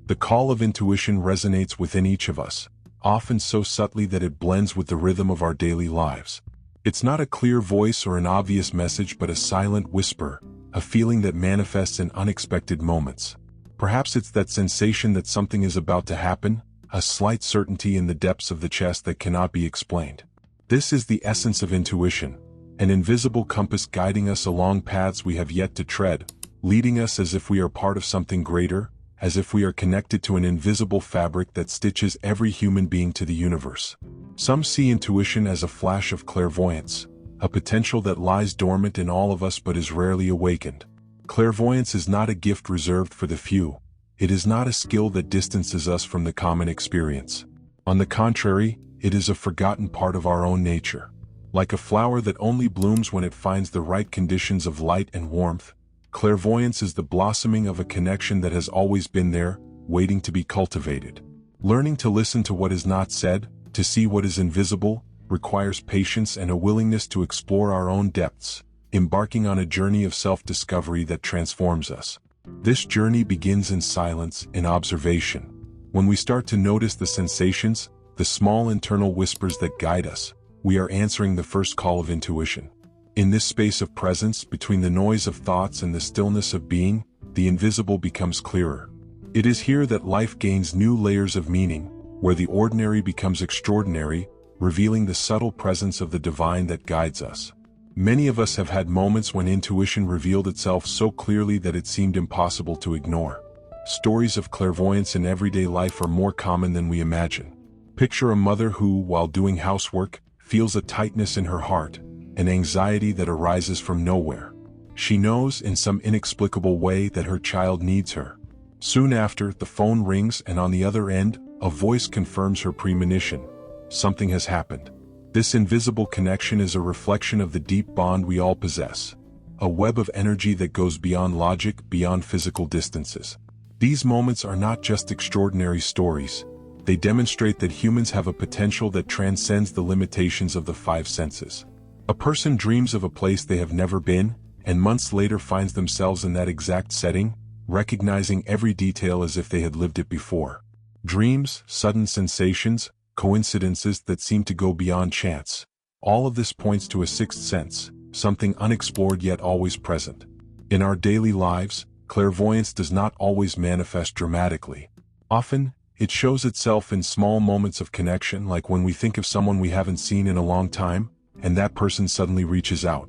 The call of intuition resonates within each of us, often so subtly that it blends with the rhythm of our daily lives. It's not a clear voice or an obvious message but a silent whisper, a feeling that manifests in unexpected moments. Perhaps it's that sensation that something is about to happen, a slight certainty in the depths of the chest that cannot be explained. This is the essence of intuition, an invisible compass guiding us along paths we have yet to tread, leading us as if we are part of something greater, as if we are connected to an invisible fabric that stitches every human being to the universe. Some see intuition as a flash of clairvoyance, a potential that lies dormant in all of us but is rarely awakened. Clairvoyance is not a gift reserved for the few. It is not a skill that distances us from the common experience. On the contrary, it is a forgotten part of our own nature. Like a flower that only blooms when it finds the right conditions of light and warmth, clairvoyance is the blossoming of a connection that has always been there, waiting to be cultivated. Learning to listen to what is not said, to see what is invisible, requires patience and a willingness to explore our own depths, embarking on a journey of self-discovery that transforms us. This journey begins in silence, in observation. When we start to notice the sensations, the small internal whispers that guide us, we are answering the first call of intuition. In this space of presence, between the noise of thoughts and the stillness of being, the invisible becomes clearer. It is here that life gains new layers of meaning, where the ordinary becomes extraordinary, revealing the subtle presence of the divine that guides us. Many of us have had moments when intuition revealed itself so clearly that it seemed impossible to ignore. Stories of clairvoyance in everyday life are more common than we imagine. Picture a mother who, while doing housework, feels a tightness in her heart, an anxiety that arises from nowhere. She knows in some inexplicable way that her child needs her. Soon after, the phone rings and on the other end, a voice confirms her premonition. Something has happened. This invisible connection is a reflection of the deep bond we all possess. A web of energy that goes beyond logic, beyond physical distances. These moments are not just extraordinary stories. They demonstrate that humans have a potential that transcends the limitations of the five senses. A person dreams of a place they have never been, and months later finds themselves in that exact setting, recognizing every detail as if they had lived it before. Dreams, sudden sensations, coincidences that seem to go beyond chance. All of this points to a sixth sense, something unexplored yet always present. In our daily lives, clairvoyance does not always manifest dramatically. Often, it shows itself in small moments of connection, like when we think of someone we haven't seen in a long time, and that person suddenly reaches out.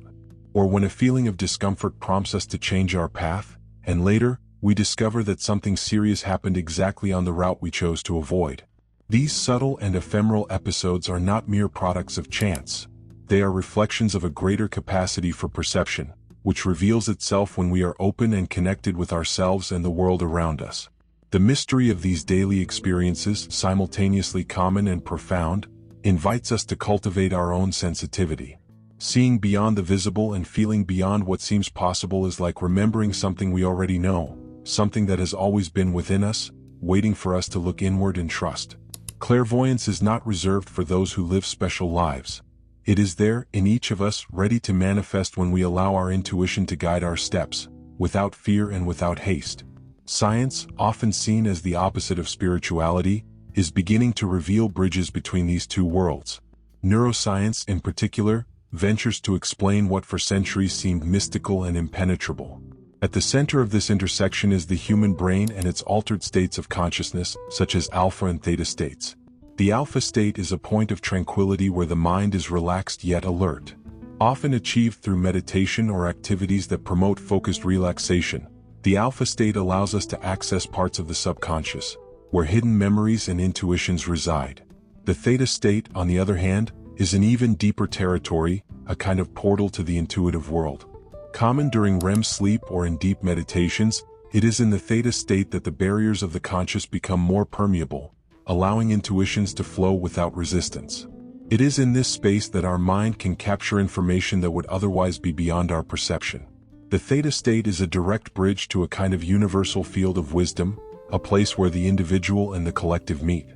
Or when a feeling of discomfort prompts us to change our path, and later, we discover that something serious happened exactly on the route we chose to avoid. These subtle and ephemeral episodes are not mere products of chance. They are reflections of a greater capacity for perception, which reveals itself when we are open and connected with ourselves and the world around us. The mystery of these daily experiences, simultaneously common and profound, invites us to cultivate our own sensitivity. Seeing beyond the visible and feeling beyond what seems possible is like remembering something we already know, something that has always been within us, waiting for us to look inward and trust. Clairvoyance is not reserved for those who live special lives. It is there, in each of us, ready to manifest when we allow our intuition to guide our steps, without fear and without haste. Science, often seen as the opposite of spirituality, is beginning to reveal bridges between these two worlds. Neuroscience, in particular, ventures to explain what for centuries seemed mystical and impenetrable. At the center of this intersection is the human brain and its altered states of consciousness, such as alpha and theta states. The alpha state is a point of tranquility where the mind is relaxed yet alert. Often achieved through meditation or activities that promote focused relaxation, the alpha state allows us to access parts of the subconscious, where hidden memories and intuitions reside. The theta state, on the other hand, is an even deeper territory, a kind of portal to the intuitive world. Common during REM sleep or in deep meditations, it is in the theta state that the barriers of the conscious become more permeable, allowing intuitions to flow without resistance. It is in this space that our mind can capture information that would otherwise be beyond our perception. The theta state is a direct bridge to a kind of universal field of wisdom, a place where the individual and the collective meet.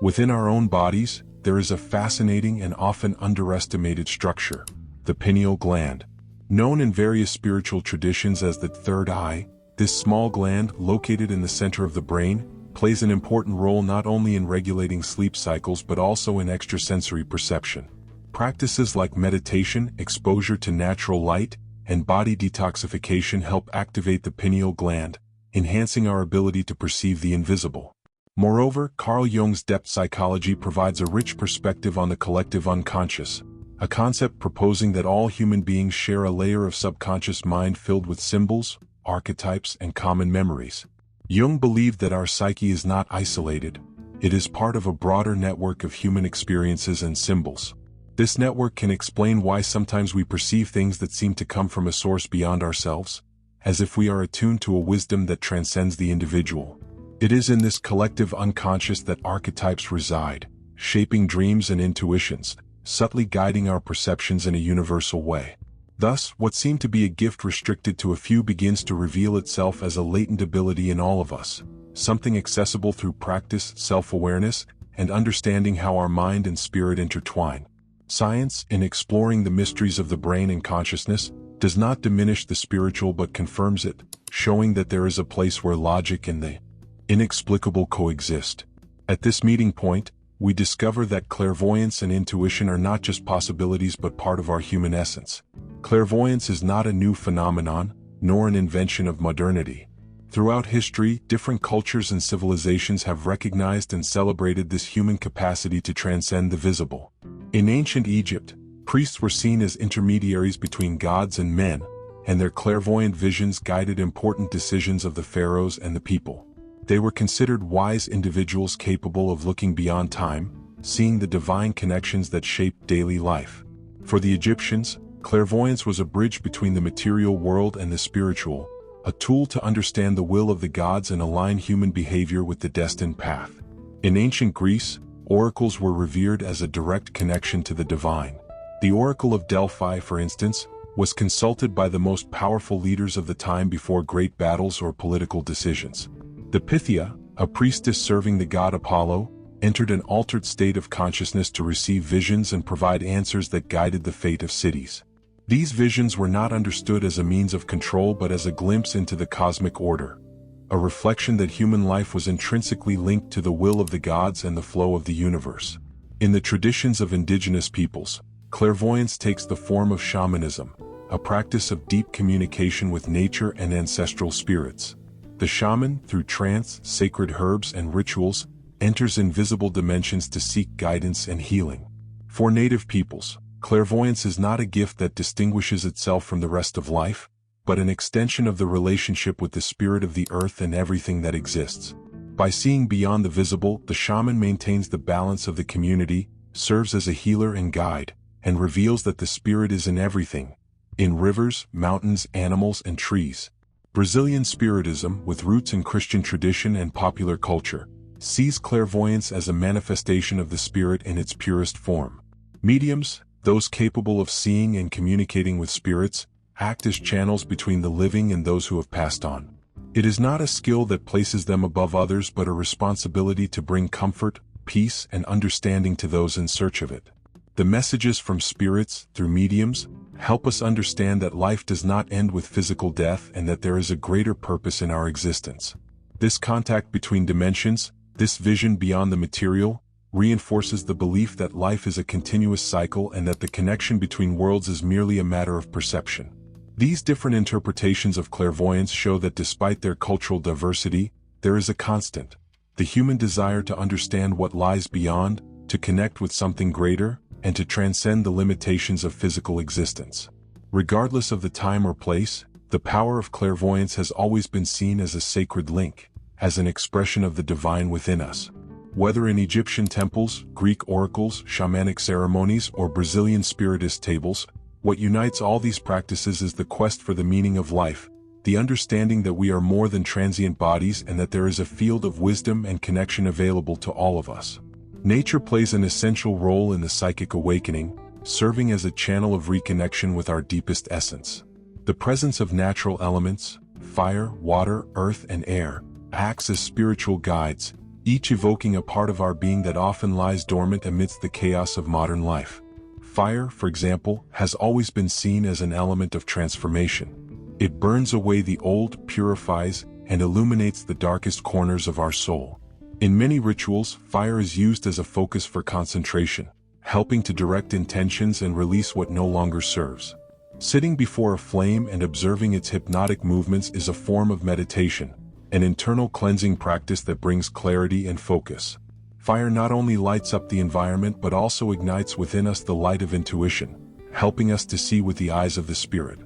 Within our own bodies, there is a fascinating and often underestimated structure, the pineal gland. Known in various spiritual traditions as the third eye, this small gland, located in the center of the brain, plays an important role not only in regulating sleep cycles but also in extrasensory perception. Practices like meditation, exposure to natural light, and body detoxification help activate the pineal gland, enhancing our ability to perceive the invisible. Moreover, Carl Jung's depth psychology provides a rich perspective on the collective unconscious, a concept proposing that all human beings share a layer of subconscious mind filled with symbols, archetypes, and common memories. Jung believed that our psyche is not isolated, it is part of a broader network of human experiences and symbols. This network can explain why sometimes we perceive things that seem to come from a source beyond ourselves, as if we are attuned to a wisdom that transcends the individual. It is in this collective unconscious that archetypes reside, shaping dreams and intuitions, subtly guiding our perceptions in a universal way. Thus, what seemed to be a gift restricted to a few begins to reveal itself as a latent ability in all of us, something accessible through practice, self-awareness, and understanding how our mind and spirit intertwine. Science, in exploring the mysteries of the brain and consciousness, does not diminish the spiritual but confirms it, showing that there is a place where logic and the inexplicable coexist. At this meeting point, we discover that clairvoyance and intuition are not just possibilities but part of our human essence. Clairvoyance is not a new phenomenon, nor an invention of modernity. Throughout history, different cultures and civilizations have recognized and celebrated this human capacity to transcend the visible. In ancient Egypt, priests were seen as intermediaries between gods and men, and their clairvoyant visions guided important decisions of the pharaohs and the people. They were considered wise individuals capable of looking beyond time, seeing the divine connections that shaped daily life. For the Egyptians, clairvoyance was a bridge between the material world and the spiritual, a tool to understand the will of the gods and align human behavior with the destined path. In ancient Greece, oracles were revered as a direct connection to the divine. The Oracle of Delphi, for instance, was consulted by the most powerful leaders of the time before great battles or political decisions. The Pythia, a priestess serving the god Apollo, entered an altered state of consciousness to receive visions and provide answers that guided the fate of cities. These visions were not understood as a means of control but as a glimpse into the cosmic order, a reflection that human life was intrinsically linked to the will of the gods and the flow of the universe. In the traditions of indigenous peoples, clairvoyance takes the form of shamanism, a practice of deep communication with nature and ancestral spirits. The shaman, through trance, sacred herbs, and rituals, enters invisible dimensions to seek guidance and healing. For native peoples, clairvoyance is not a gift that distinguishes itself from the rest of life, but an extension of the relationship with the spirit of the earth and everything that exists. By seeing beyond the visible, the shaman maintains the balance of the community, serves as a healer and guide, and reveals that the spirit is in everything, in rivers, mountains, animals, and trees. Brazilian Spiritism, with roots in Christian tradition and popular culture, sees clairvoyance as a manifestation of the spirit in its purest form. Mediums, those capable of seeing and communicating with spirits, act as channels between the living and those who have passed on. It is not a skill that places them above others but a responsibility to bring comfort, peace, and understanding to those in search of it. The messages from spirits, through mediums, help us understand that life does not end with physical death and that there is a greater purpose in our existence. This contact between dimensions, this vision beyond the material, reinforces the belief that life is a continuous cycle and that the connection between worlds is merely a matter of perception. These different interpretations of clairvoyance show that despite their cultural diversity, there is a constant: the human desire to understand what lies beyond, to connect with something greater, and to transcend the limitations of physical existence. Regardless of the time or place, the power of clairvoyance has always been seen as a sacred link, as an expression of the divine within us. Whether in Egyptian temples, Greek oracles, shamanic ceremonies, or Brazilian spiritist tables, what unites all these practices is the quest for the meaning of life, the understanding that we are more than transient bodies and that there is a field of wisdom and connection available to all of us. Nature plays an essential role in the psychic awakening, serving as a channel of reconnection with our deepest essence. The presence of natural elements, fire, water, earth, and air, acts as spiritual guides, each evoking a part of our being that often lies dormant amidst the chaos of modern life. Fire, for example, has always been seen as an element of transformation. It burns away the old, purifies, and illuminates the darkest corners of our soul. In many rituals, fire is used as a focus for concentration, helping to direct intentions and release what no longer serves. Sitting before a flame and observing its hypnotic movements is a form of meditation, an internal cleansing practice that brings clarity and focus. Fire not only lights up the environment but also ignites within us the light of intuition, helping us to see with the eyes of the spirit.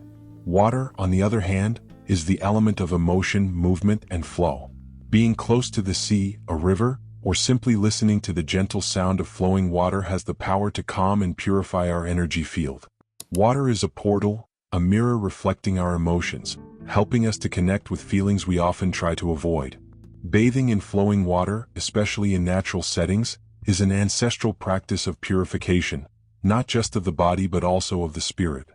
Water, on the other hand, is the element of emotion, movement, and flow. Being close to the sea, a river, or simply listening to the gentle sound of flowing water has the power to calm and purify our energy field. Water is a portal, a mirror reflecting our emotions, helping us to connect with feelings we often try to avoid. Bathing in flowing water, especially in natural settings, is an ancestral practice of purification, not just of the body but also of the spirit.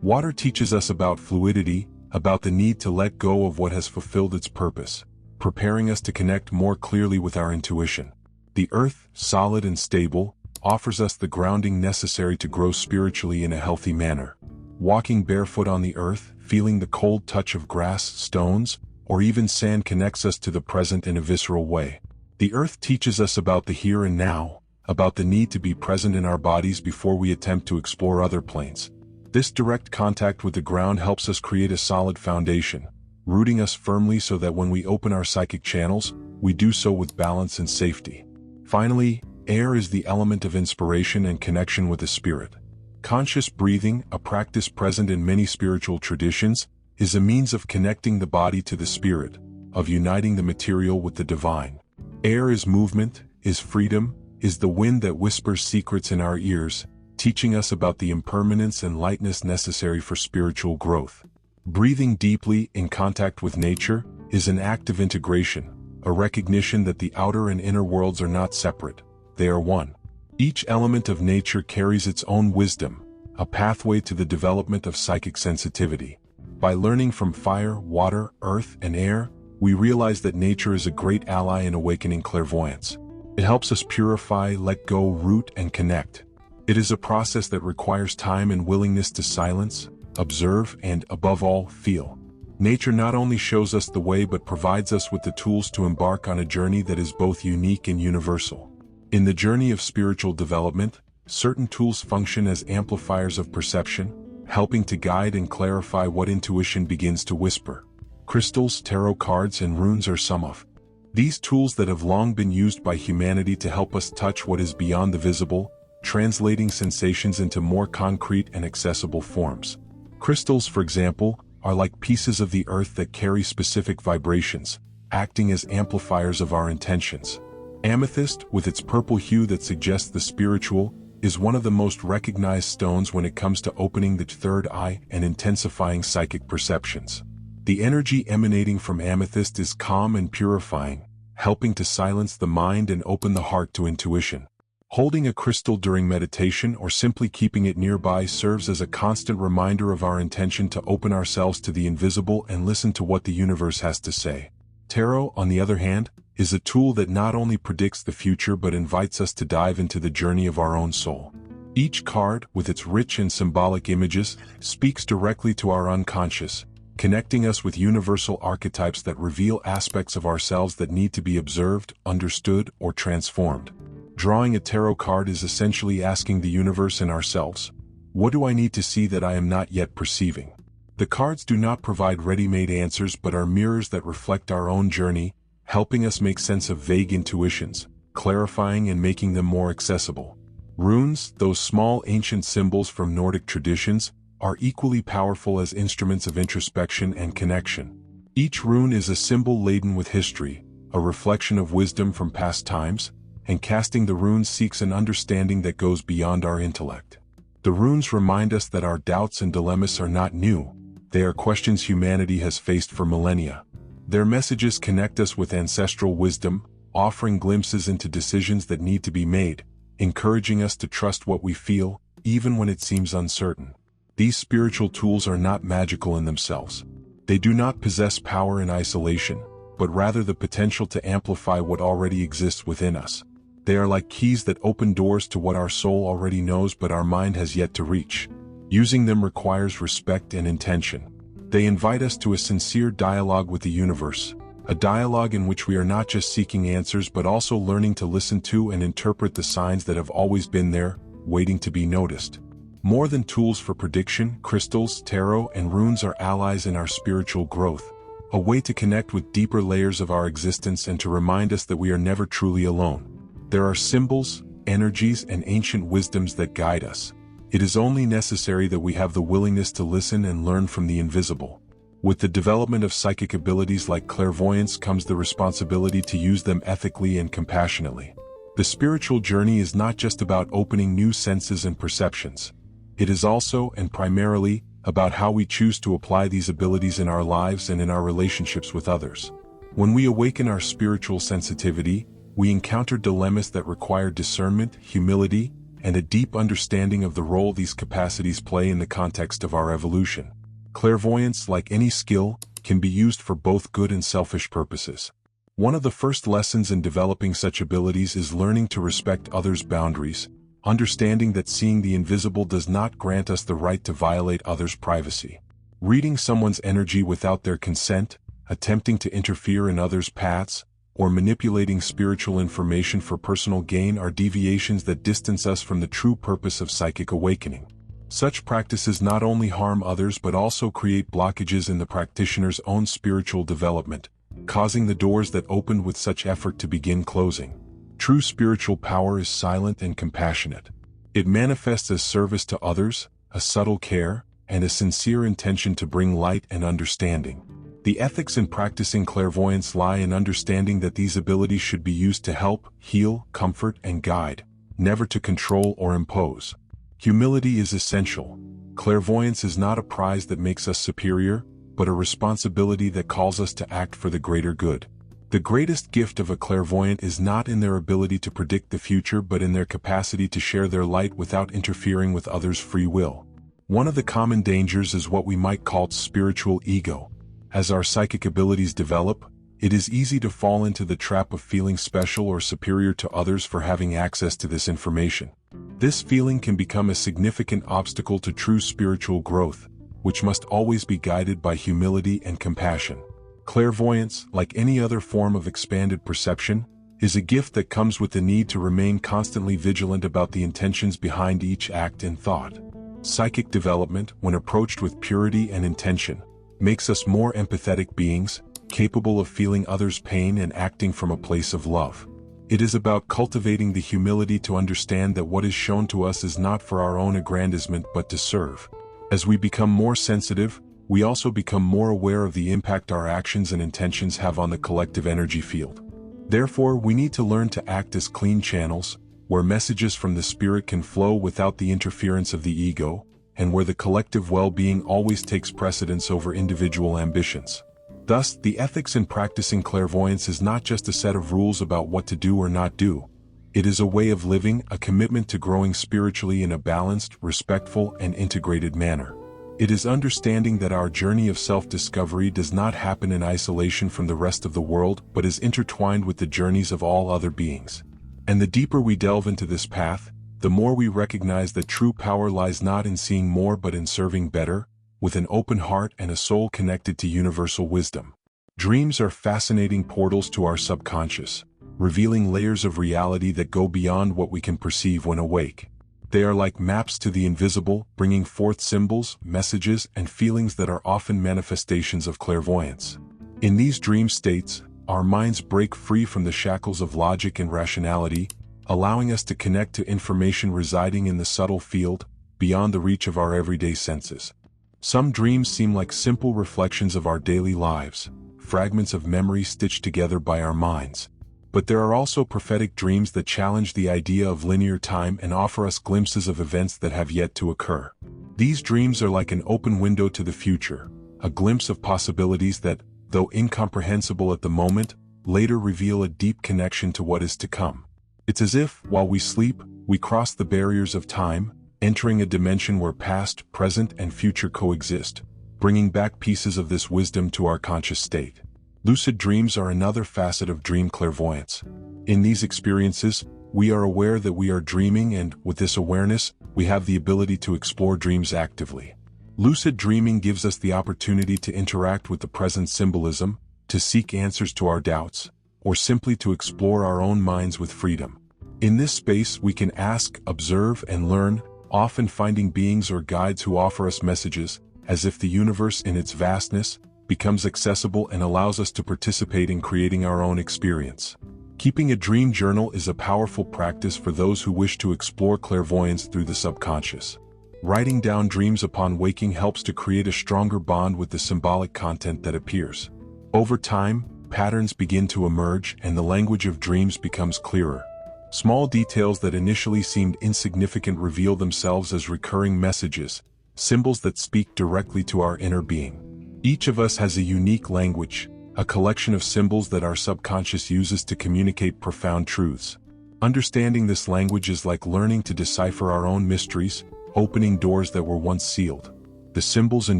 Water teaches us about fluidity, about the need to let go of what has fulfilled its purpose, preparing us to connect more clearly with our intuition. The earth, solid and stable, offers us the grounding necessary to grow spiritually in a healthy manner. Walking barefoot on the earth, feeling the cold touch of grass, stones, or even sand connects us to the present in a visceral way. The earth teaches us about the here and now, about the need to be present in our bodies before we attempt to explore other planes. This direct contact with the ground helps us create a solid foundation, rooting us firmly so that when we open our psychic channels, we do so with balance and safety. Finally, air is the element of inspiration and connection with the spirit. Conscious breathing, a practice present in many spiritual traditions, is a means of connecting the body to the spirit, of uniting the material with the divine. Air is movement, is freedom, is the wind that whispers secrets in our ears, teaching us about the impermanence and lightness necessary for spiritual growth. Breathing deeply in contact with nature is an act of integration, a recognition that the outer and inner worlds are not separate, they are one. Each element of nature carries its own wisdom, a pathway to the development of psychic sensitivity. By learning from fire, water, earth, and air, we realize that nature is a great ally in awakening clairvoyance. It helps us purify, let go, root, and connect. It is a process that requires time and willingness to silence, observe, and, above all, feel. Nature not only shows us the way but provides us with the tools to embark on a journey that is both unique and universal. In the journey of spiritual development, certain tools function as amplifiers of perception, helping to guide and clarify what intuition begins to whisper. Crystals, tarot cards, and runes are some of these tools that have long been used by humanity to help us touch what is beyond the visible, translating sensations into more concrete and accessible forms. Crystals, for example, are like pieces of the earth that carry specific vibrations, acting as amplifiers of our intentions. Amethyst, with its purple hue that suggests the spiritual, is one of the most recognized stones when it comes to opening the third eye and intensifying psychic perceptions. The energy emanating from amethyst is calm and purifying, helping to silence the mind and open the heart to intuition. Holding a crystal during meditation or simply keeping it nearby serves as a constant reminder of our intention to open ourselves to the invisible and listen to what the universe has to say. Tarot, on the other hand, is a tool that not only predicts the future but invites us to dive into the journey of our own soul. Each card, with its rich and symbolic images, speaks directly to our unconscious, connecting us with universal archetypes that reveal aspects of ourselves that need to be observed, understood, or transformed. Drawing a tarot card is essentially asking the universe and ourselves, what do I need to see that I am not yet perceiving? The cards do not provide ready-made answers but are mirrors that reflect our own journey, helping us make sense of vague intuitions, clarifying and making them more accessible. Runes, those small ancient symbols from Nordic traditions, are equally powerful as instruments of introspection and connection. Each rune is a symbol laden with history, a reflection of wisdom from past times, and casting the runes seeks an understanding that goes beyond our intellect. The runes remind us that our doubts and dilemmas are not new, they are questions humanity has faced for millennia. Their messages connect us with ancestral wisdom, offering glimpses into decisions that need to be made, encouraging us to trust what we feel, even when it seems uncertain. These spiritual tools are not magical in themselves. They do not possess power in isolation, but rather the potential to amplify what already exists within us. They are like keys that open doors to what our soul already knows but our mind has yet to reach. Using them requires respect and intention. They invite us to a sincere dialogue with the universe, a dialogue in which we are not just seeking answers but also learning to listen to and interpret the signs that have always been there, waiting to be noticed. More than tools for prediction, crystals, tarot, and runes are allies in our spiritual growth, a way to connect with deeper layers of our existence and to remind us that we are never truly alone. There are symbols, energies, and ancient wisdoms that guide us. It is only necessary that we have the willingness to listen and learn from the invisible. With the development of psychic abilities like clairvoyance comes the responsibility to use them ethically and compassionately. The spiritual journey is not just about opening new senses and perceptions. It is also, and primarily, about how we choose to apply these abilities in our lives and in our relationships with others. When we awaken our spiritual sensitivity, we encounter dilemmas that require discernment, humility, and a deep understanding of the role these capacities play in the context of our evolution. Clairvoyance, like any skill, can be used for both good and selfish purposes. One of the first lessons in developing such abilities is learning to respect others' boundaries, understanding that seeing the invisible does not grant us the right to violate others' privacy. Reading someone's energy without their consent, attempting to interfere in others' paths, or manipulating spiritual information for personal gain are deviations that distance us from the true purpose of psychic awakening. Such practices not only harm others but also create blockages in the practitioner's own spiritual development, causing the doors that opened with such effort to begin closing. True spiritual power is silent and compassionate. It manifests as service to others, a subtle care, and a sincere intention to bring light and understanding. The ethics in practicing clairvoyance lie in understanding that these abilities should be used to help, heal, comfort, and guide, never to control or impose. Humility is essential. Clairvoyance is not a prize that makes us superior, but a responsibility that calls us to act for the greater good. The greatest gift of a clairvoyant is not in their ability to predict the future but in their capacity to share their light without interfering with others' free will. One of the common dangers is what we might call spiritual ego. As our psychic abilities develop, it is easy to fall into the trap of feeling special or superior to others for having access to this information. This feeling can become a significant obstacle to true spiritual growth, which must always be guided by humility and compassion. Clairvoyance, like any other form of expanded perception, is a gift that comes with the need to remain constantly vigilant about the intentions behind each act and thought. Psychic development, when approached with purity and intention, makes us more empathetic beings, capable of feeling others' pain and acting from a place of love. It is about cultivating the humility to understand that what is shown to us is not for our own aggrandizement but to serve. As we become more sensitive, we also become more aware of the impact our actions and intentions have on the collective energy field. Therefore, we need to learn to act as clean channels, where messages from the spirit can flow without the interference of the ego, and where the collective well-being always takes precedence over individual ambitions. Thus, the ethics in practicing clairvoyance is not just a set of rules about what to do or not do. It is a way of living, a commitment to growing spiritually in a balanced, respectful, and integrated manner. It is understanding that our journey of self-discovery does not happen in isolation from the rest of the world but is intertwined with the journeys of all other beings. And the deeper we delve into this path, the more we recognize that true power lies not in seeing more but in serving better, with an open heart and a soul connected to universal wisdom. Dreams are fascinating portals to our subconscious, revealing layers of reality that go beyond what we can perceive when awake. They are like maps to the invisible, bringing forth symbols, messages, and feelings that are often manifestations of clairvoyance. In these dream states, our minds break free from the shackles of logic and rationality, allowing us to connect to information residing in the subtle field, beyond the reach of our everyday senses. Some dreams seem like simple reflections of our daily lives, fragments of memory stitched together by our minds. But there are also prophetic dreams that challenge the idea of linear time and offer us glimpses of events that have yet to occur. These dreams are like an open window to the future, a glimpse of possibilities that, though incomprehensible at the moment, later reveal a deep connection to what is to come. It's as if, while we sleep, we cross the barriers of time, entering a dimension where past, present, and future coexist, bringing back pieces of this wisdom to our conscious state. Lucid dreams are another facet of dream clairvoyance. In these experiences, we are aware that we are dreaming and, with this awareness, we have the ability to explore dreams actively. Lucid dreaming gives us the opportunity to interact with the present symbolism, to seek answers to our doubts, or simply to explore our own minds with freedom. In this space, we can ask, observe, and learn, often finding beings or guides who offer us messages, as if the universe in its vastness becomes accessible and allows us to participate in creating our own experience. Keeping a dream journal is a powerful practice for those who wish to explore clairvoyance through the subconscious. Writing down dreams upon waking helps to create a stronger bond with the symbolic content that appears. Over time, patterns begin to emerge and the language of dreams becomes clearer. Small details that initially seemed insignificant reveal themselves as recurring messages, symbols that speak directly to our inner being. Each of us has a unique language, a collection of symbols that our subconscious uses to communicate profound truths. Understanding this language is like learning to decipher our own mysteries, opening doors that were once sealed. The symbols in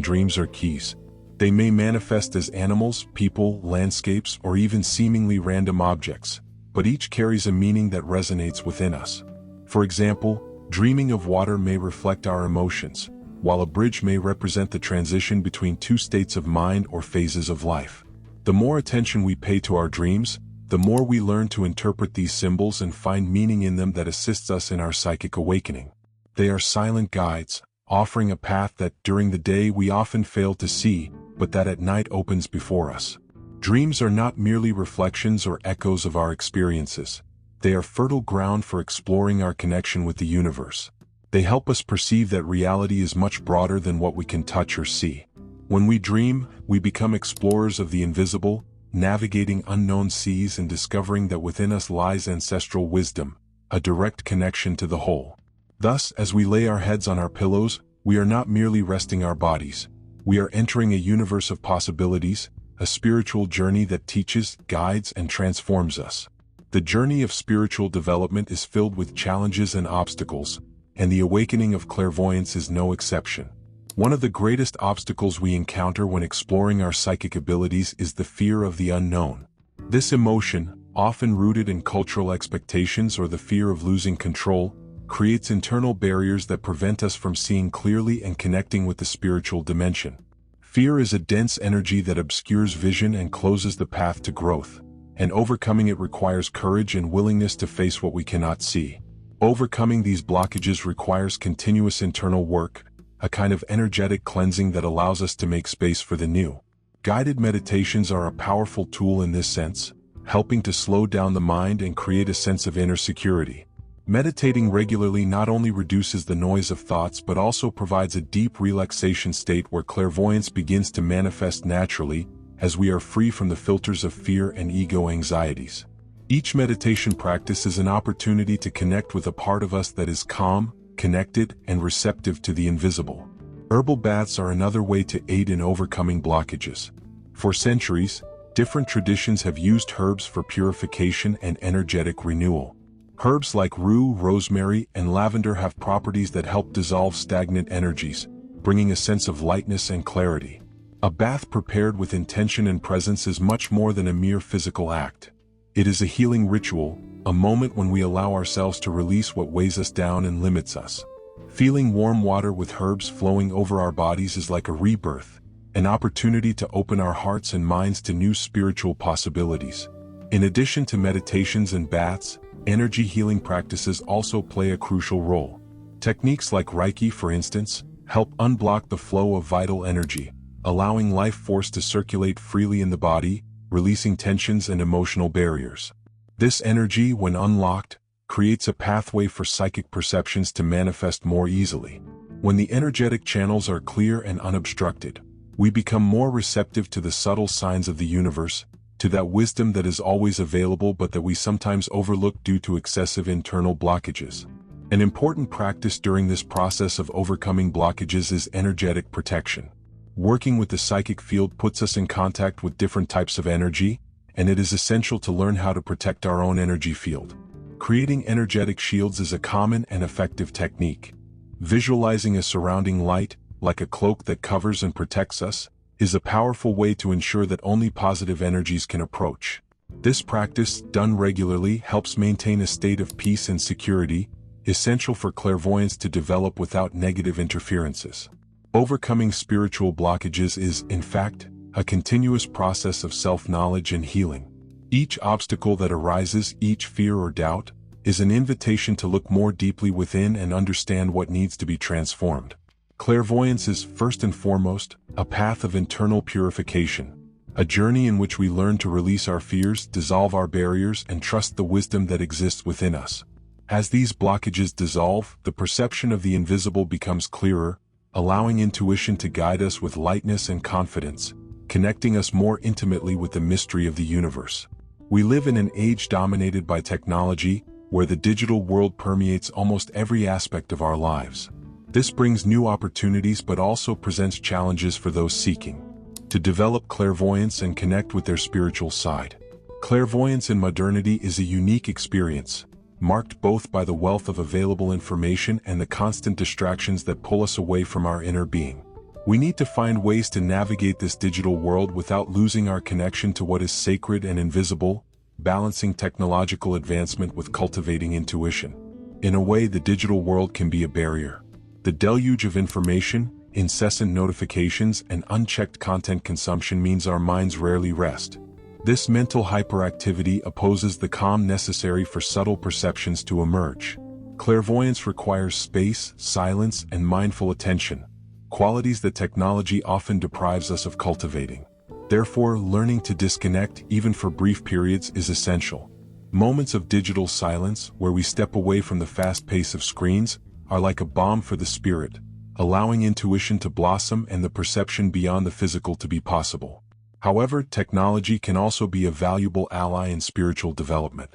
dreams are keys. They may manifest as animals, people, landscapes, or even seemingly random objects, but each carries a meaning that resonates within us. For example, dreaming of water may reflect our emotions, while a bridge may represent the transition between two states of mind or phases of life. The more attention we pay to our dreams, the more we learn to interpret these symbols and find meaning in them that assists us in our psychic awakening. They are silent guides, offering a path that during the day we often fail to see, but that at night opens before us. Dreams are not merely reflections or echoes of our experiences. They are fertile ground for exploring our connection with the universe. They help us perceive that reality is much broader than what we can touch or see. When we dream, we become explorers of the invisible, navigating unknown seas and discovering that within us lies ancestral wisdom, a direct connection to the whole. Thus, as we lay our heads on our pillows, we are not merely resting our bodies. We are entering a universe of possibilities, a spiritual journey that teaches, guides, and transforms us. The journey of spiritual development is filled with challenges and obstacles, and the awakening of clairvoyance is no exception. One of the greatest obstacles we encounter when exploring our psychic abilities is the fear of the unknown. This emotion, often rooted in cultural expectations or the fear of losing control, creates internal barriers that prevent us from seeing clearly and connecting with the spiritual dimension. Fear is a dense energy that obscures vision and closes the path to growth, and overcoming it requires courage and willingness to face what we cannot see. Overcoming these blockages requires continuous internal work, a kind of energetic cleansing that allows us to make space for the new. Guided meditations are a powerful tool in this sense, helping to slow down the mind and create a sense of inner security. Meditating regularly not only reduces the noise of thoughts but also provides a deep relaxation state where clairvoyance begins to manifest naturally, as we are free from the filters of fear and ego anxieties. Each meditation practice is an opportunity to connect with a part of us that is calm, connected, and receptive to the invisible. Herbal baths are another way to aid in overcoming blockages. For centuries, different traditions have used herbs for purification and energetic renewal. Herbs like rue, rosemary, and lavender have properties that help dissolve stagnant energies, bringing a sense of lightness and clarity. A bath prepared with intention and presence is much more than a mere physical act. It is a healing ritual, a moment when we allow ourselves to release what weighs us down and limits us. Feeling warm water with herbs flowing over our bodies is like a rebirth, an opportunity to open our hearts and minds to new spiritual possibilities. In addition to meditations and baths, energy healing practices also play a crucial role. Techniques like Reiki, for instance, help unblock the flow of vital energy, allowing life force to circulate freely in the body, releasing tensions and emotional barriers. This energy, when unlocked, creates a pathway for psychic perceptions to manifest more easily. When the energetic channels are clear and unobstructed, we become more receptive to the subtle signs of the universe, to that wisdom that is always available but that we sometimes overlook due to excessive internal blockages. An important practice during this process of overcoming blockages is energetic protection. Working with the psychic field puts us in contact with different types of energy, and it is essential to learn how to protect our own energy field. Creating energetic shields is a common and effective technique. Visualizing a surrounding light, like a cloak that covers and protects us, is a powerful way to ensure that only positive energies can approach. This practice, done regularly, helps maintain a state of peace and security, essential for clairvoyance to develop without negative interferences. Overcoming spiritual blockages is, in fact, a continuous process of self-knowledge and healing. Each obstacle that arises, each fear or doubt, is an invitation to look more deeply within and understand what needs to be transformed. Clairvoyance is, first and foremost, a path of internal purification, a journey in which we learn to release our fears, dissolve our barriers, and trust the wisdom that exists within us. As these blockages dissolve, the perception of the invisible becomes clearer, allowing intuition to guide us with lightness and confidence, connecting us more intimately with the mystery of the universe. We live in an age dominated by technology, where the digital world permeates almost every aspect of our lives. This brings new opportunities but also presents challenges for those seeking to develop clairvoyance and connect with their spiritual side. Clairvoyance in modernity is a unique experience, marked both by the wealth of available information and the constant distractions that pull us away from our inner being. We need to find ways to navigate this digital world without losing our connection to what is sacred and invisible, balancing technological advancement with cultivating intuition. In a way, the digital world can be a barrier. The deluge of information, incessant notifications, and unchecked content consumption means our minds rarely rest. This mental hyperactivity opposes the calm necessary for subtle perceptions to emerge. Clairvoyance requires space, silence, and mindful attention, qualities that technology often deprives us of cultivating. Therefore, learning to disconnect, even for brief periods, is essential. Moments of digital silence, where we step away from the fast pace of screens, are like a balm for the spirit, allowing intuition to blossom and the perception beyond the physical to be possible. However, technology can also be a valuable ally in spiritual development.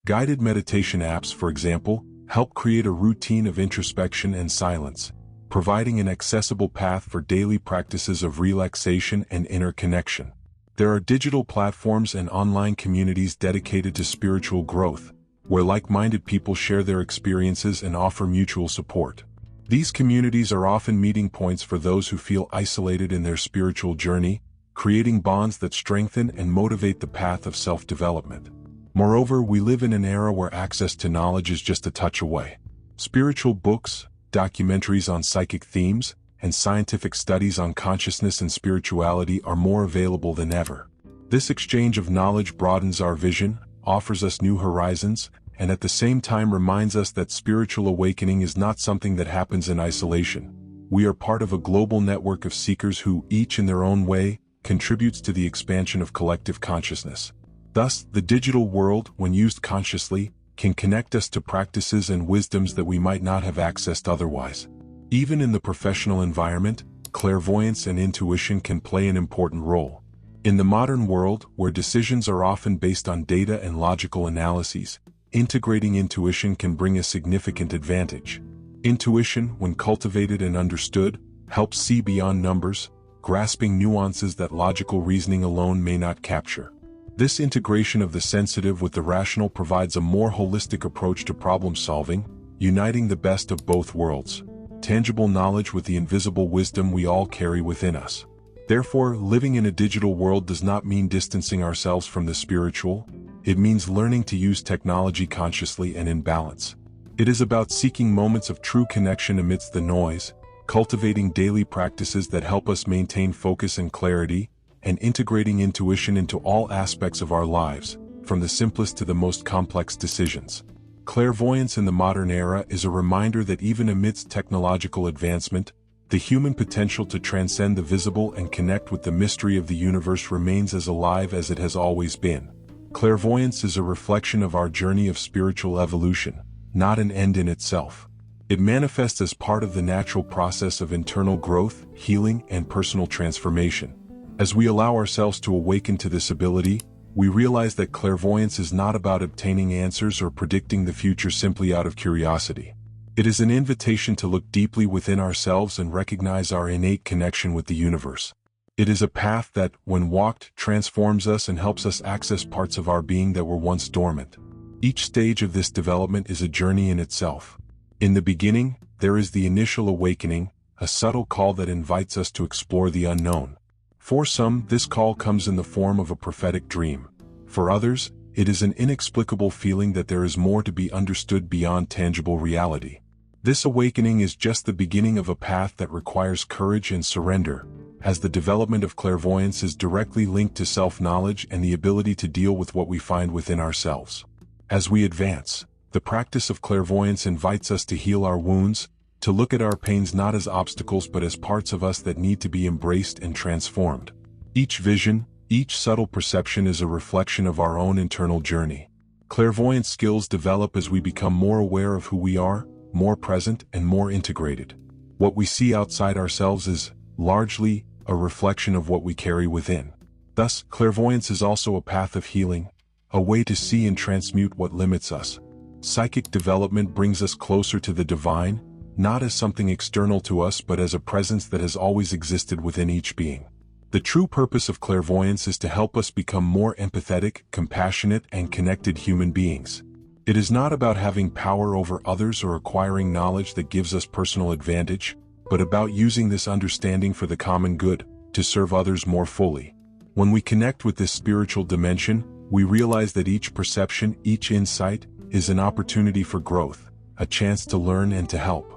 Guided meditation apps, for example, help create a routine of introspection and silence, providing an accessible path for daily practices of relaxation and inner connection. There are digital platforms and online communities dedicated to spiritual growth, where like-minded people share their experiences and offer mutual support. These communities are often meeting points for those who feel isolated in their spiritual journey, creating bonds that strengthen and motivate the path of self-development. Moreover, we live in an era where access to knowledge is just a touch away. Spiritual books, documentaries on psychic themes, and scientific studies on consciousness and spirituality are more available than ever. This exchange of knowledge broadens our vision, offers us new horizons, and at the same time reminds us that spiritual awakening is not something that happens in isolation. We are part of a global network of seekers who, each in their own way, contributes to the expansion of collective consciousness. Thus, the digital world, when used consciously, can connect us to practices and wisdoms that we might not have accessed otherwise. Even in the professional environment, clairvoyance and intuition can play an important role. In the modern world, where decisions are often based on data and logical analyses, integrating intuition can bring a significant advantage. Intuition, when cultivated and understood, helps see beyond numbers, grasping nuances that logical reasoning alone may not capture. This integration of the sensitive with the rational provides a more holistic approach to problem-solving, uniting the best of both worlds, tangible knowledge with the invisible wisdom we all carry within us. Therefore, living in a digital world does not mean distancing ourselves from the spiritual. It means learning to use technology consciously and in balance. It is about seeking moments of true connection amidst the noise, cultivating daily practices that help us maintain focus and clarity, and integrating intuition into all aspects of our lives, from the simplest to the most complex decisions. Clairvoyance in the modern era is a reminder that even amidst technological advancement, the human potential to transcend the visible and connect with the mystery of the universe remains as alive as it has always been. Clairvoyance is a reflection of our journey of spiritual evolution, not an end in itself. It manifests as part of the natural process of internal growth, healing, and personal transformation. As we allow ourselves to awaken to this ability, we realize that clairvoyance is not about obtaining answers or predicting the future simply out of curiosity. It is an invitation to look deeply within ourselves and recognize our innate connection with the universe. It is a path that, when walked, transforms us and helps us access parts of our being that were once dormant. Each stage of this development is a journey in itself. In the beginning, there is the initial awakening, a subtle call that invites us to explore the unknown. For some, this call comes in the form of a prophetic dream. For others, it is an inexplicable feeling that there is more to be understood beyond tangible reality. This awakening is just the beginning of a path that requires courage and surrender, as the development of clairvoyance is directly linked to self-knowledge and the ability to deal with what we find within ourselves. As we advance, the practice of clairvoyance invites us to heal our wounds, to look at our pains not as obstacles but as parts of us that need to be embraced and transformed. Each vision, each subtle perception is a reflection of our own internal journey. Clairvoyant skills develop as we become more aware of who we are, more present and more integrated. What we see outside ourselves is, largely, a reflection of what we carry within. Thus, clairvoyance is also a path of healing, a way to see and transmute what limits us. Psychic development brings us closer to the divine, not as something external to us but as a presence that has always existed within each being. The true purpose of clairvoyance is to help us become more empathetic, compassionate, and connected human beings. It is not about having power over others or acquiring knowledge that gives us personal advantage, but about using this understanding for the common good, to serve others more fully. When we connect with this spiritual dimension, we realize that each perception, each insight, is an opportunity for growth, a chance to learn and to help.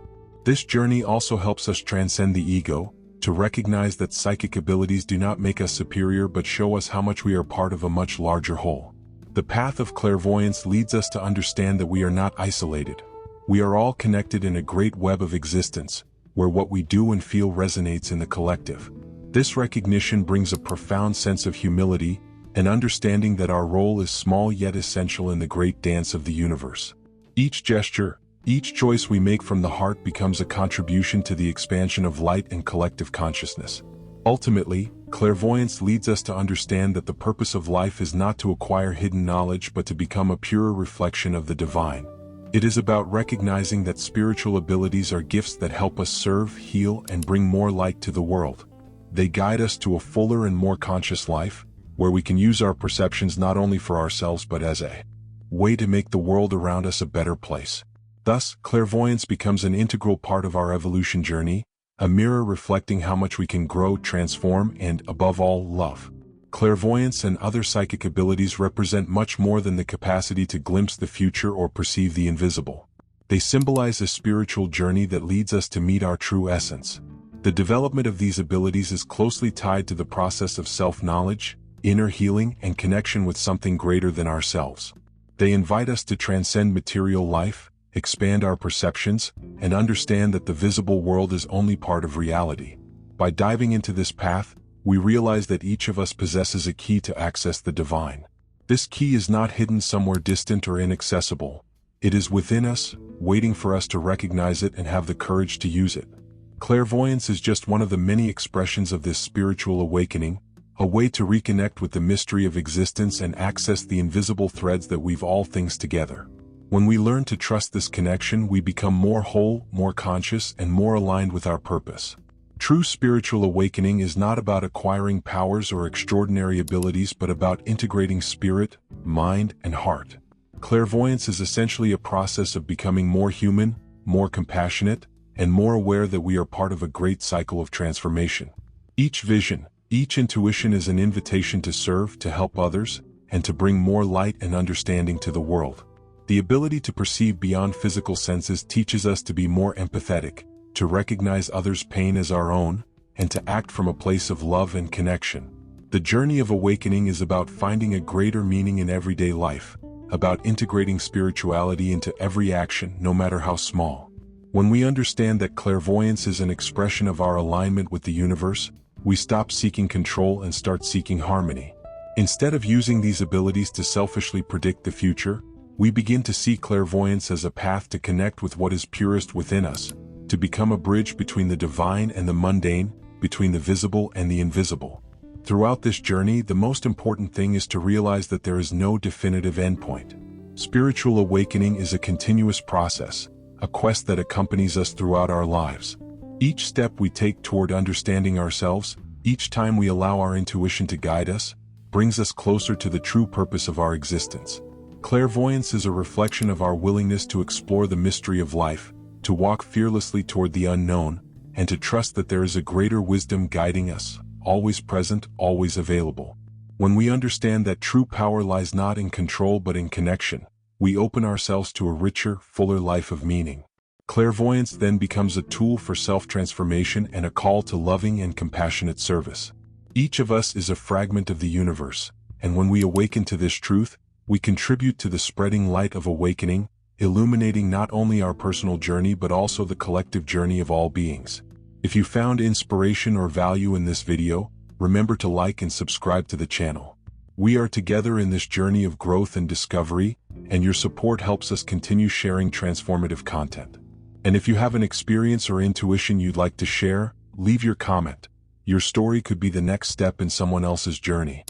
This journey also helps us transcend the ego, to recognize that psychic abilities do not make us superior but show us how much we are part of a much larger whole. The path of clairvoyance leads us to understand that we are not isolated. We are all connected in a great web of existence, where what we do and feel resonates in the collective. This recognition brings a profound sense of humility, an understanding that our role is small yet essential in the great dance of the universe. Each gesture, each choice we make from the heart becomes a contribution to the expansion of light and collective consciousness. Ultimately, clairvoyance leads us to understand that the purpose of life is not to acquire hidden knowledge but to become a purer reflection of the divine. It is about recognizing that spiritual abilities are gifts that help us serve, heal, and bring more light to the world. They guide us to a fuller and more conscious life, where we can use our perceptions not only for ourselves but as a way to make the world around us a better place. Thus, clairvoyance becomes an integral part of our evolution journey, a mirror reflecting how much we can grow, transform, and, above all, love. Clairvoyance and other psychic abilities represent much more than the capacity to glimpse the future or perceive the invisible. They symbolize a spiritual journey that leads us to meet our true essence. The development of these abilities is closely tied to the process of self-knowledge, inner healing, and connection with something greater than ourselves. They invite us to transcend material life, expand our perceptions, and understand that the visible world is only part of reality. By diving into this path, we realize that each of us possesses a key to access the divine. This key is not hidden somewhere distant or inaccessible. It is within us, waiting for us to recognize it and have the courage to use it. Clairvoyance is just one of the many expressions of this spiritual awakening, a way to reconnect with the mystery of existence and access the invisible threads that weave all things together. When we learn to trust this connection, we become more whole, more conscious, and more aligned with our purpose. True spiritual awakening is not about acquiring powers or extraordinary abilities but about integrating spirit, mind, and heart. Clairvoyance is essentially a process of becoming more human, more compassionate, and more aware that we are part of a great cycle of transformation. Each vision, each intuition is an invitation to serve, to help others, and to bring more light and understanding to the world. The ability to perceive beyond physical senses teaches us to be more empathetic, to recognize others' pain as our own, and to act from a place of love and connection. The journey of awakening is about finding a greater meaning in everyday life, about integrating spirituality into every action, no matter how small. When we understand that clairvoyance is an expression of our alignment with the universe, we stop seeking control and start seeking harmony. Instead of using these abilities to selfishly predict the future, we begin to see clairvoyance as a path to connect with what is purest within us, to become a bridge between the divine and the mundane, between the visible and the invisible. Throughout this journey, the most important thing is to realize that there is no definitive endpoint. Spiritual awakening is a continuous process, a quest that accompanies us throughout our lives. Each step we take toward understanding ourselves, each time we allow our intuition to guide us, brings us closer to the true purpose of our existence. Clairvoyance is a reflection of our willingness to explore the mystery of life, to walk fearlessly toward the unknown, and to trust that there is a greater wisdom guiding us, always present, always available. When we understand that true power lies not in control but in connection, we open ourselves to a richer, fuller life of meaning. Clairvoyance then becomes a tool for self-transformation and a call to loving and compassionate service. Each of us is a fragment of the universe, and when we awaken to this truth, we contribute to the spreading light of awakening, illuminating not only our personal journey but also the collective journey of all beings. If you found inspiration or value in this video, remember to like and subscribe to the channel. We are together in this journey of growth and discovery, and your support helps us continue sharing transformative content. And if you have an experience or intuition you'd like to share, leave your comment. Your story could be the next step in someone else's journey.